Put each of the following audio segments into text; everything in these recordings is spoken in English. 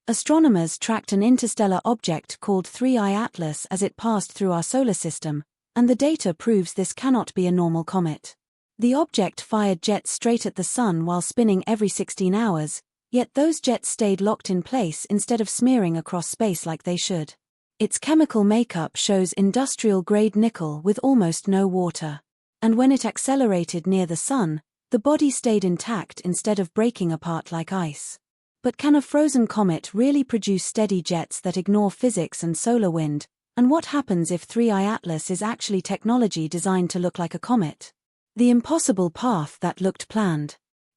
Astronomers tracked an interstellar object called 3I Atlas as it passed through our solar system, and the data proves this cannot be a normal comet. The object fired jets straight at the Sun while spinning every 16 hours, yet those jets stayed locked in place instead of smearing across space like they should. Its chemical makeup shows industrial-grade nickel with almost no water. And when it accelerated near the Sun, the body stayed intact instead of breaking apart like ice. But can a frozen comet really produce steady jets that ignore physics and solar wind? And what happens if 3I Atlas is actually technology designed to look like a comet? The impossible path that looked planned.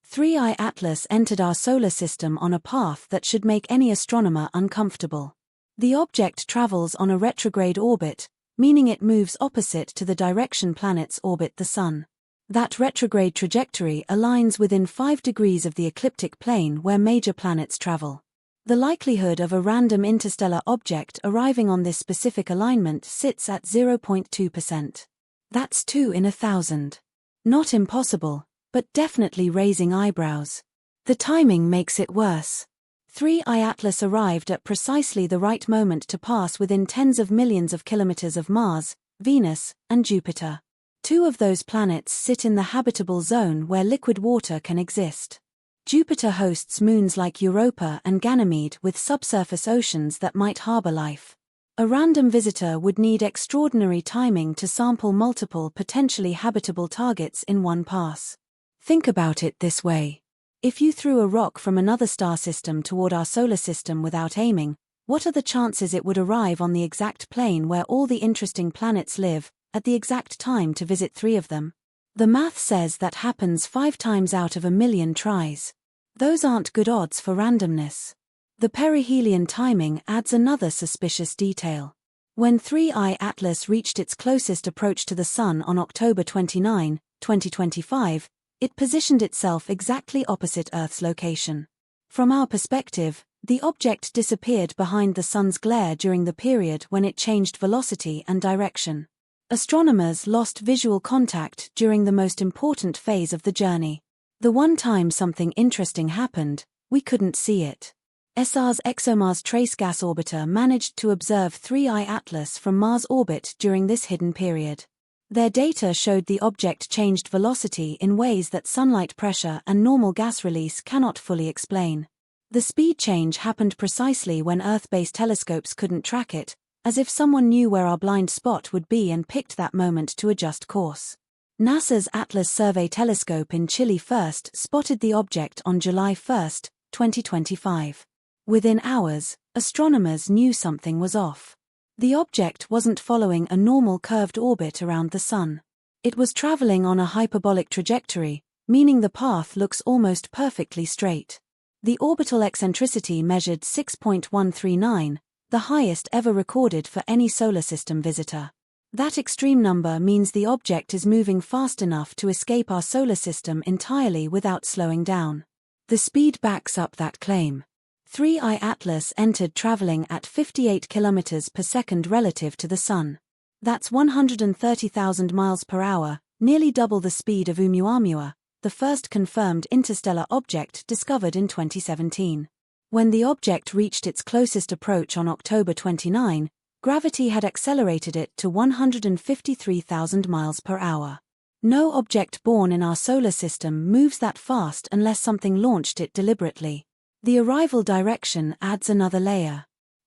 3I Atlas entered our solar system on a path that should make any astronomer uncomfortable. The object travels on a retrograde orbit, meaning it moves opposite to the direction planets orbit the Sun. That retrograde trajectory aligns within 5 degrees of the ecliptic plane where major planets travel. The likelihood of a random interstellar object arriving on this specific alignment sits at 0.2%. That's 2 in 1,000. Not impossible, but definitely raising eyebrows. The timing makes it worse. 3I Atlas arrived at precisely the right moment to pass within tens of millions of kilometers of Mars, Venus, and Jupiter. 2 of those planets sit in the habitable zone where liquid water can exist. Jupiter hosts moons like Europa and Ganymede with subsurface oceans that might harbor life. A random visitor would need extraordinary timing to sample multiple potentially habitable targets in one pass. Think about it this way. If you threw a rock from another star system toward our solar system without aiming, what are the chances it would arrive on the exact plane where all the interesting planets live, at the exact time to visit 3 of them? The math says that happens 5 times out of a million tries. Those aren't good odds for randomness. The perihelion timing adds another suspicious detail. When 3I Atlas reached its closest approach to the Sun on October 29, 2025, it positioned itself exactly opposite Earth's location. From our perspective, the object disappeared behind the Sun's glare during the period when it changed velocity and direction. Astronomers lost visual contact during the most important phase of the journey. The one time something interesting happened, we couldn't see it. ESA's ExoMars Trace Gas Orbiter managed to observe 3I Atlas from Mars orbit during this hidden period. Their data showed the object changed velocity in ways that sunlight pressure and normal gas release cannot fully explain. The speed change happened precisely when Earth-based telescopes couldn't track it, as if someone knew where our blind spot would be and picked that moment to adjust course. NASA's Atlas Survey Telescope in Chile first spotted the object on July 1, 2025. Within hours, astronomers knew something was off. The object wasn't following a normal curved orbit around the Sun. It was traveling on a hyperbolic trajectory, meaning the path looks almost perfectly straight. The orbital eccentricity measured 6.139, the highest ever recorded for any solar system visitor. That extreme number means the object is moving fast enough to escape our solar system entirely without slowing down. The speed backs up that claim. 3I Atlas entered traveling at 58 km per second relative to the Sun. That's 130,000 miles per hour, nearly double the speed of Oumuamua, the first confirmed interstellar object discovered in 2017. When the object reached its closest approach on October 29, gravity had accelerated it to 153,000 miles per hour. No object born in our solar system moves that fast unless something launched it deliberately. The arrival direction adds another layer.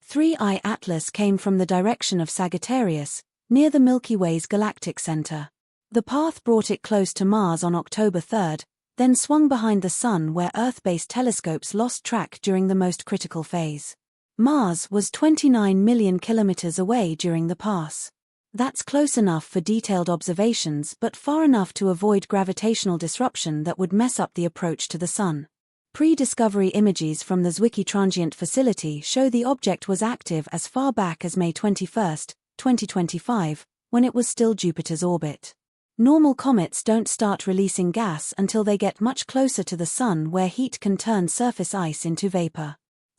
3I Atlas came from the direction of Sagittarius, near the Milky Way's galactic center. The path brought it close to Mars on October 3, then swung behind the Sun where Earth-based telescopes lost track during the most critical phase. Mars was 29 million kilometers away during the pass. That's close enough for detailed observations but far enough to avoid gravitational disruption that would mess up the approach to the Sun. Pre-discovery images from the Zwicky Transient Facility show the object was active as far back as May 21, 2025, when it was still Jupiter's orbit. Normal comets don't start releasing gas until they get much closer to the Sun where heat can turn surface ice into vapor.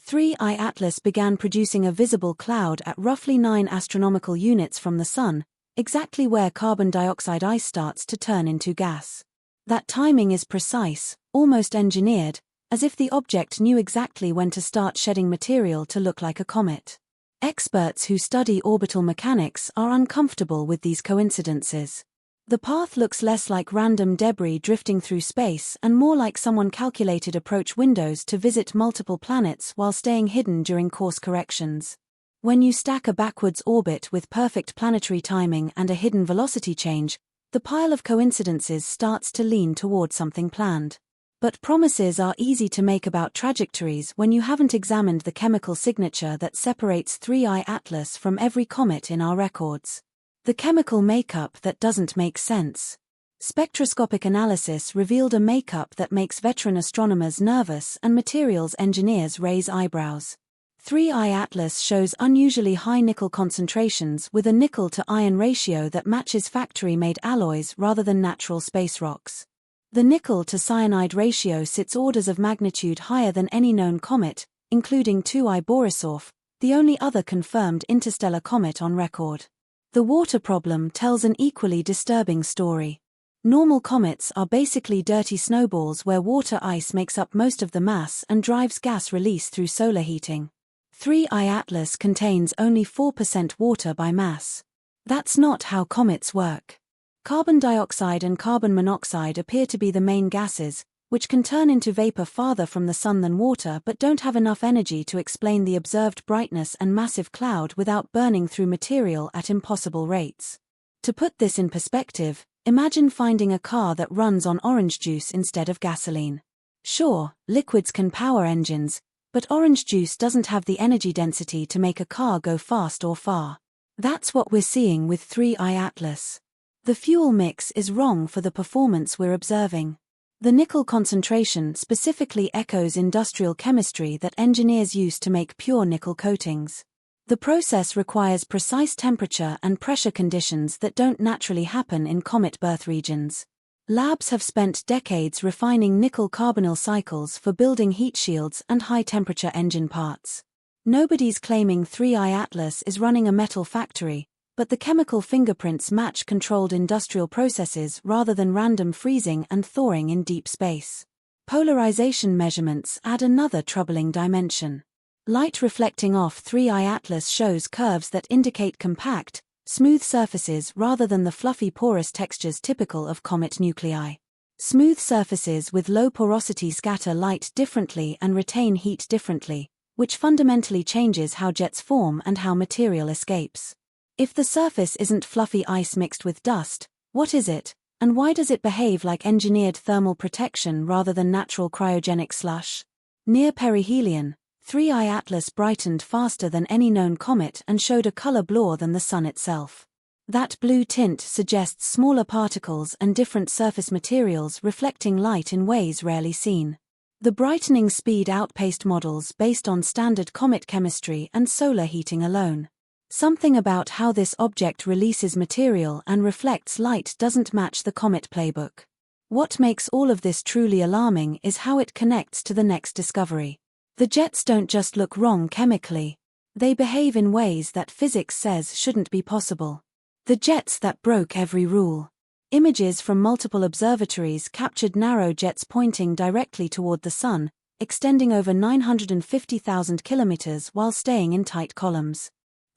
3I Atlas began producing a visible cloud at roughly 9 astronomical units from the Sun, exactly where carbon dioxide ice starts to turn into gas. That timing is precise, almost engineered, as if the object knew exactly when to start shedding material to look like a comet. Experts who study orbital mechanics are uncomfortable with these coincidences. The path looks less like random debris drifting through space and more like someone calculated approach windows to visit multiple planets while staying hidden during course corrections. When you stack a backwards orbit with perfect planetary timing and a hidden velocity change, the pile of coincidences starts to lean toward something planned. But promises are easy to make about trajectories when you haven't examined the chemical signature that separates 3I Atlas from every comet in our records. The chemical makeup that doesn't make sense. Spectroscopic analysis revealed a makeup that makes veteran astronomers nervous and materials engineers raise eyebrows. 3I Atlas shows unusually high nickel concentrations with a nickel-to-iron ratio that matches factory-made alloys rather than natural space rocks. The nickel-to-cyanide ratio sits orders of magnitude higher than any known comet, including 2I Borisov, the only other confirmed interstellar comet on record. The water problem tells an equally disturbing story. Normal comets are basically dirty snowballs where water ice makes up most of the mass and drives gas release through solar heating. 3I Atlas contains only 4% water by mass. That's not how comets work. Carbon dioxide and carbon monoxide appear to be the main gases, which can turn into vapor farther from the sun than water but don't have enough energy to explain the observed brightness and massive cloud without burning through material at impossible rates. To put this in perspective, imagine finding a car that runs on orange juice instead of gasoline. Sure, liquids can power engines, but orange juice doesn't have the energy density to make a car go fast or far. That's what we're seeing with 3I Atlas. The fuel mix is wrong for the performance we're observing. The nickel concentration specifically echoes industrial chemistry that engineers use to make pure nickel coatings. The process requires precise temperature and pressure conditions that don't naturally happen in comet birth regions. Labs have spent decades refining nickel carbonyl cycles for building heat shields and high-temperature engine parts. Nobody's claiming 3I Atlas is running a metal factory, but the chemical fingerprints match controlled industrial processes rather than random freezing and thawing in deep space. Polarization measurements add another troubling dimension. Light reflecting off 3I Atlas shows curves that indicate compact, smooth surfaces rather than the fluffy porous textures typical of comet nuclei. Smooth surfaces with low porosity scatter light differently and retain heat differently, which fundamentally changes how jets form and how material escapes. If the surface isn't fluffy ice mixed with dust, what is it, and why does it behave like engineered thermal protection rather than natural cryogenic slush? Near perihelion, 3I Atlas brightened faster than any known comet and showed a color bluer than the sun itself. That blue tint suggests smaller particles and different surface materials reflecting light in ways rarely seen. The brightening speed outpaced models based on standard comet chemistry and solar heating alone. Something about how this object releases material and reflects light doesn't match the comet playbook. What makes all of this truly alarming is how it connects to the next discovery. The jets don't just look wrong chemically. They behave in ways that physics says shouldn't be possible. The jets that broke every rule. Images from multiple observatories captured narrow jets pointing directly toward the sun, extending over 950,000 kilometers while staying in tight columns.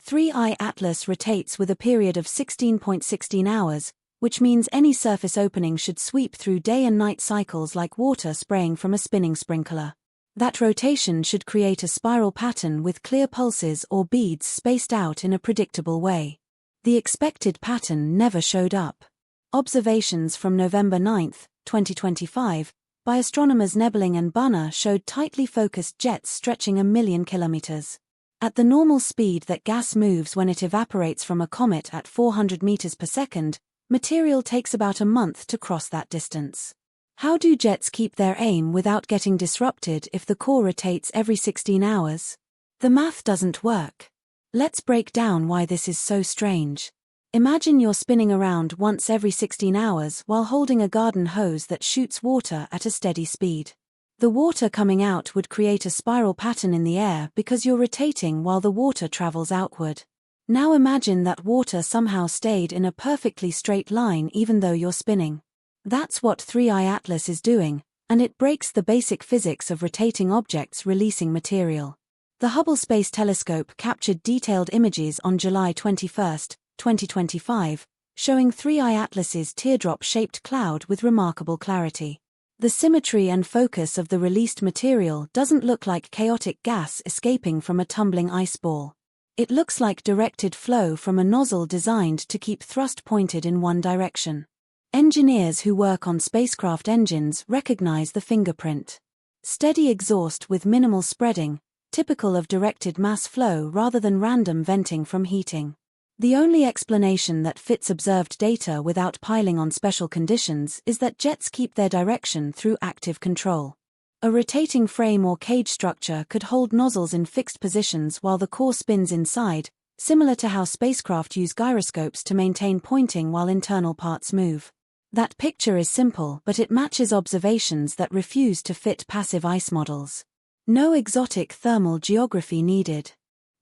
3I Atlas rotates with a period of 16.16 hours, which means any surface opening should sweep through day and night cycles like water spraying from a spinning sprinkler. That rotation should create a spiral pattern with clear pulses or beads spaced out in a predictable way. The expected pattern never showed up. Observations from November 9, 2025, by astronomers Nebling and Bunner showed tightly focused jets stretching 1 million kilometers. At the normal speed that gas moves when it evaporates from a comet at 400 meters per second, material takes about a month to cross that distance. How do jets keep their aim without getting disrupted if the core rotates every 16 hours? The math doesn't work. Let's break down why this is so strange. Imagine you're spinning around once every 16 hours while holding a garden hose that shoots water at a steady speed. The water coming out would create a spiral pattern in the air because you're rotating while the water travels outward. Now imagine that water somehow stayed in a perfectly straight line even though you're spinning. That's what 3I Atlas is doing, And it breaks the basic physics of rotating objects releasing material. The Hubble Space Telescope captured detailed images on July 21, 2025, showing 3I Atlas's teardrop-shaped cloud with remarkable clarity. The symmetry and focus of the released material doesn't look like chaotic gas escaping from a tumbling ice ball. It looks like directed flow from a nozzle designed to keep thrust pointed in one direction. Engineers who work on spacecraft engines recognize the fingerprint. Steady exhaust with minimal spreading, typical of directed mass flow rather than random venting from heating. The only explanation that fits observed data without piling on special conditions is that jets keep their direction through active control. A rotating frame or cage structure could hold nozzles in fixed positions while the core spins inside, similar to how spacecraft use gyroscopes to maintain pointing while internal parts move. That picture is simple, but it matches observations that refuse to fit passive ice models. No exotic thermal geography needed.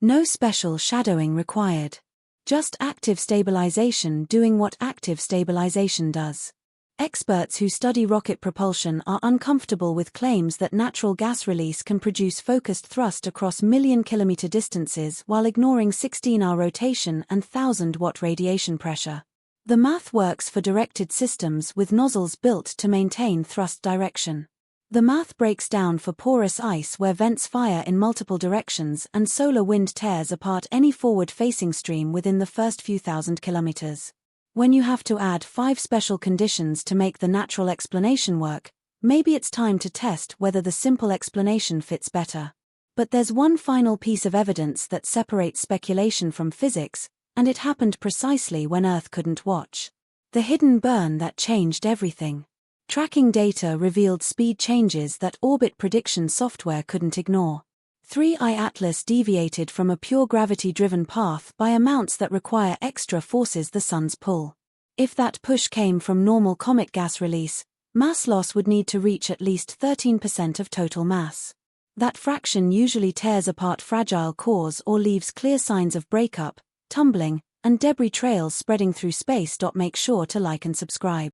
No special shadowing required. Just active stabilization doing what active stabilization does. Experts who study rocket propulsion are uncomfortable with claims that natural gas release can produce focused thrust across million-kilometer distances while ignoring 16-hour rotation and 1,000-watt radiation pressure. The math works for directed systems with nozzles built to maintain thrust direction. The math breaks down for porous ice where vents fire in multiple directions and solar wind tears apart any forward-facing stream within the first few thousand kilometers. When you have to add 5 special conditions to make the natural explanation work, maybe it's time to test whether the simple explanation fits better. But there's one final piece of evidence that separates speculation from physics, and it happened precisely when Earth couldn't watch. The hidden burn that changed everything. Tracking data revealed speed changes that orbit prediction software couldn't ignore. 3I Atlas deviated from a pure gravity-driven path by amounts that require extra forces the sun's pull. If that push came from normal comet gas release, mass loss would need to reach at least 13% of total mass. That fraction usually tears apart fragile cores or leaves clear signs of breakup, tumbling, and debris trails spreading through space. Make sure to like and subscribe.